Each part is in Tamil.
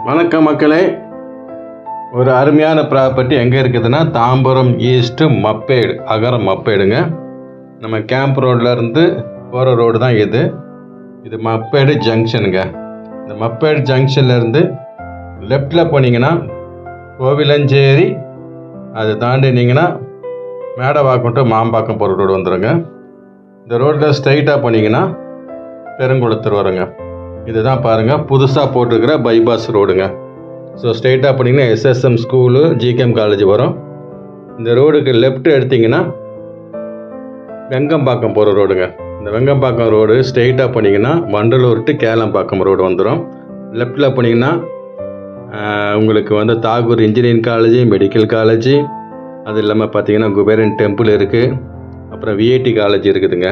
வணக்கம் மக்களே. ஒரு அருமையான ப்ராப்பர்ட்டி எங்கே இருக்குதுன்னா தாம்பரம் ஈஸ்ட்டு மப்பேடு, அகரம் மப்பேடுங்க. நம்ம கேம்ப் ரோட்லேருந்து போகிற ரோடு தான் இது மப்பேடு ஜங்ஷனுங்க. இந்த மப்பேடு ஜங்ஷன்லேருந்து லெஃப்டில் போனீங்கன்னா கோவிலஞ்சேரி, அதை தாண்டினீங்கன்னா மேடவாக்கம் டு மாம்பாக்கம் போகிற ரோடு வந்துடுங்க. இந்த ரோட்டில் ஸ்ட்ரைட்டாக போனீங்கன்னா பெருங்குளத்தூர் வருங்க. இதுதான் பாருங்கள் புதுசாக போட்டிருக்கிற பைபாஸ் ரோடுங்க. ஸோ ஸ்ட்ரெயிட்டாக போனீங்கன்னா எஸ்எஸ்எம் ஸ்கூலு, ஜிகேஎம் காலேஜ் வரும். இந்த ரோடுக்கு லெஃப்ட் எடுத்திங்கன்னா வெங்கம்பாக்கம் போகிற ரோடுங்க. இந்த வெங்கம்பாக்கம் ரோடு ஸ்ட்ரெயிட்டாக போனீங்கன்னா வண்டலூர் டு கேளம்பாக்கம் ரோடு வந்துடும். லெஃப்டில் போனீங்கன்னா உங்களுக்கு Tagore engineering college, medical college, அது இல்லாமல் பார்த்தீங்கன்னா குபேரன் டெம்பிள் இருக்குது, அப்புறம் விஐடி காலேஜ் இருக்குதுங்க.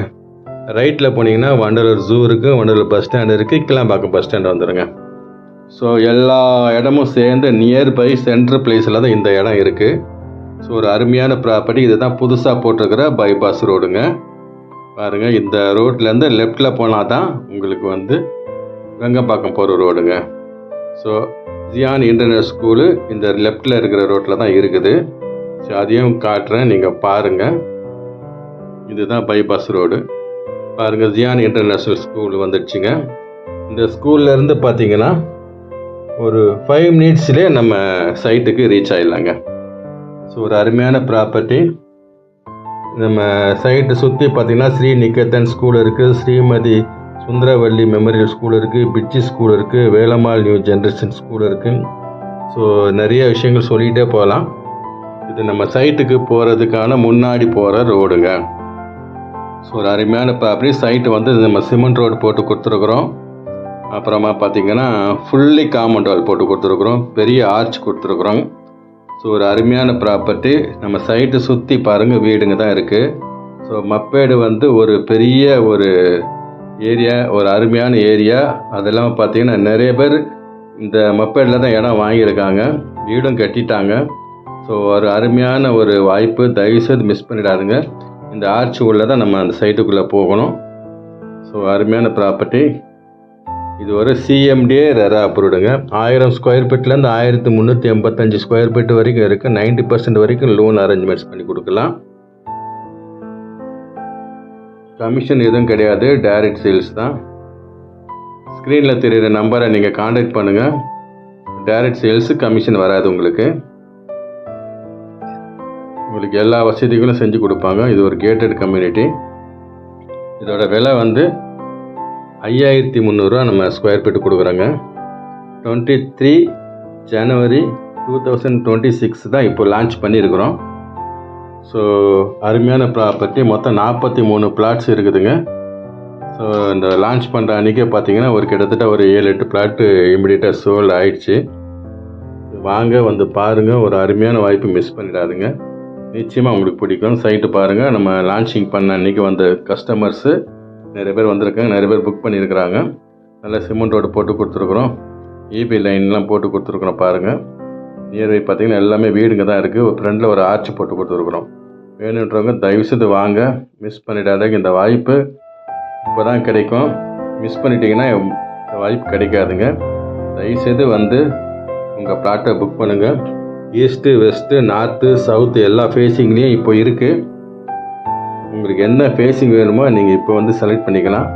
ரைட்டில் போனீங்கன்னா வண்டலூர் ஜூ இருக்குது, வண்டலூர் பஸ் ஸ்டாண்ட் இருக்குது, கிளாம்பாக்கம் பஸ் ஸ்டாண்ட் வந்துடுங்க. ஸோ எல்லா இடமும் சேர்ந்து நியர்பை சென்ட்ரல் பிளேஸில் தான் இந்த இடம் இருக்குது. ஸோ ஒரு அருமையான ப்ராப்பர்ட்டி. இது தான் புதுசாக போட்டிருக்கிற பைபாஸ் ரோடுங்க. பாருங்கள், இந்த ரோட்லேருந்து லெஃப்டில் போனால் தான் உங்களுக்கு வெங்கம்பாக்கம் போகிற ரோடுங்க. ஸோ ஜியான் இன்டர்நேஷனல் ஸ்கூலு இந்த லெஃப்டில் இருக்கிற ரோட்டில் தான் இருக்குது. ஸோ அதையும் காட்டுறேன், நீங்கள் பாருங்கள். இதுதான் பைபாஸ் ரோடு. பாருங்கள், ஜியான் இன்டர்நேஷ்னல் ஸ்கூல் வந்துடுச்சுங்க. இந்த ஸ்கூல்லேருந்து பார்த்தீங்கன்னா ஒரு 5 மினிட்ஸ்லேயே நம்ம சைட்டுக்கு ரீச் ஆகிடலாங்க. ஸோ ஒரு அருமையான ப்ராப்பர்ட்டி. நம்ம சைட்டு சுற்றி பார்த்திங்கன்னா ஸ்ரீ நிகேதன் ஸ்கூல் இருக்குது, ஸ்ரீமதி சுந்தரவல்லி மெமோரியல் ஸ்கூல் இருக்குது, பிட்ஜி ஸ்கூல் இருக்குது, வேலம்மாள் நியூ ஜென்ரேஷன் ஸ்கூல் இருக்குது. ஸோ நிறைய விஷயங்கள் சொல்லிகிட்டே போகலாம். இது நம்ம சைட்டுக்கு போகிறதுக்கான முன்னாடி போகிற ரோடுங்க. ஸோ ஒரு அருமையான ப்ராப்பர்ட்டி. சைட்டு நம்ம சிமெண்ட் ரோடு போட்டு கொடுத்துருக்குறோம். அப்புறமா பார்த்திங்கன்னா ஃபுல்லி காம்பவுண்ட் வால் போட்டு கொடுத்துருக்குறோம், பெரிய ஆர்ச் கொடுத்துருக்குறோம். ஸோ ஒரு அருமையான ப்ராப்பர்ட்டி. நம்ம சைட்டு சுற்றி பாருங்கள் வீடுங்க தான் இருக்குது. ஸோ மப்பேடு ஒரு பெரிய ஒரு ஏரியா, ஒரு அருமையான ஏரியா. அதெல்லாம் பார்த்திங்கன்னா நிறைய பேர் இந்த மப்பேடில் தான் இடம் வாங்கியிருக்காங்க, வீடும் கட்டிட்டாங்க. ஸோ ஒரு அருமையான ஒரு வாய்ப்பு, தயவுசெய்து மிஸ் பண்ணிடாதுங்க. இந்த ஆர்ச் உள்ளே தான் நம்ம அந்த சைட்டுக்குள்ளே போகணும். ஸோ அருமையான ப்ராப்பர்ட்டி. இது ஒரு சிஎம்டிஏ ரெரா அப்ரூவ்டுங்க. 1000 ஸ்கொயர் ஃபீட்லேருந்து 1385 ஸ்கொயர் ஃபீட் வரைக்கும் இருக்குது. 90% வரைக்கும் லோன் அரேஞ்ச்மெண்ட்ஸ் பண்ணி கொடுக்கலாம். கமிஷன் எதுவும் கிடையாது, டைரக்ட் சேல்ஸ் தான். ஸ்க்ரீனில் தெரியுற நம்பரை நீங்கள் காண்டாக்ட் பண்ணுங்கள். டைரக்ட் சேல்ஸு கமிஷன் வராது உங்களுக்கு எல்லா வசதிகளும் செஞ்சு கொடுப்பாங்க. இது ஒரு கேட்டட் கம்யூனிட்டி. இதோட விலை 5300 நம்ம ஸ்கொயர் ஃபீட் கொடுக்குறோங்க. 23 ஜனவரி 2026 தான் இப்போ லான்ச் பண்ணியிருக்கிறோம். ஸோ அருமையான ப்ராப்பர்ட்டி. மொத்தம் 43 பிளாட்ஸ் இருக்குதுங்க. ஸோ இந்த லான்ச் பண்ணுற அன்றைக்கே பார்த்தீங்கன்னா கிட்டத்தட்ட ஒரு 7-8 பிளாட்டு இமிடியேட்டாக சோல்ட் ஆயிடுச்சு. வாங்க பாருங்கள், ஒரு அருமையான வாய்ப்பு மிஸ் பண்ணிடாதுங்க. நிச்சயமாக உங்களுக்கு பிடிக்கும். சைட்டு பாருங்கள். நம்ம லான்ச்சிங் பண்ண அன்றைக்கி கஸ்டமர்ஸு நிறைய பேர் வந்திருக்காங்க, நிறைய பேர் புக் பண்ணியிருக்கிறாங்க. நல்லா சிமெண்ட் ரோடு போட்டு கொடுத்துருக்குறோம், இபி லைன்லாம் போட்டு கொடுத்துருக்குறோம். பாருங்கள், நியர்பை பார்த்திங்கன்னா எல்லாமே வீடுங்க தான் இருக்குது. ஃப்ரெண்டில் ஒரு ஆர்ச் போட்டு கொடுத்துருக்குறோம். வேணுன்றவங்க தயவுசெய்து வாங்க, மிஸ் பண்ணிடாதீங்க. இந்த வாய்ப்பு இப்போ தான் கிடைக்கும். மிஸ் பண்ணிட்டீங்கன்னா இந்த வாய்ப்பு கிடைக்காதுங்க. தயவுசெய்து உங்கள் ப்ளாட்டை புக் பண்ணுங்கள். ஈஸ்ட்டு, வெஸ்ட்டு, நார்த்து, சவுத்து எல்லா ஃபேஸிங்லேயும் இப்போ இருக்குது. உங்களுக்கு என்ன ஃபேஸிங் வேணுமோ நீங்கள் இப்போ செலக்ட் பண்ணிக்கலாம்.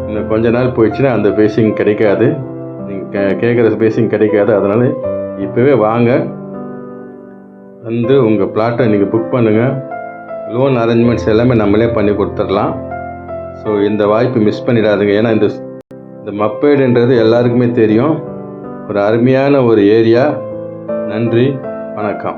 இன்னும் கொஞ்ச நாள் போயிடுச்சுன்னா அந்த ஃபேஸிங் கிடைக்காது, நீங்கள் கேட்குற ஃபேஸிங் கிடைக்காது. அதனால் இப்போவே வாங்க, உங்கள் ப்ளாட்டை நீங்கள் புக் பண்ணுங்கள். லோன் அரேஞ்ச்மெண்ட்ஸ் எல்லாமே நம்மளே பண்ணி கொடுத்துடலாம். ஸோ இந்த வாய்ப்பு மிஸ் பண்ணிடாதுங்க. ஏன்னா இந்த மப்பேடுன்றது எல்லாருக்குமே தெரியும். ஒரு அருமையான ஒரு ஏரியா. நன்றி, வணக்கம்.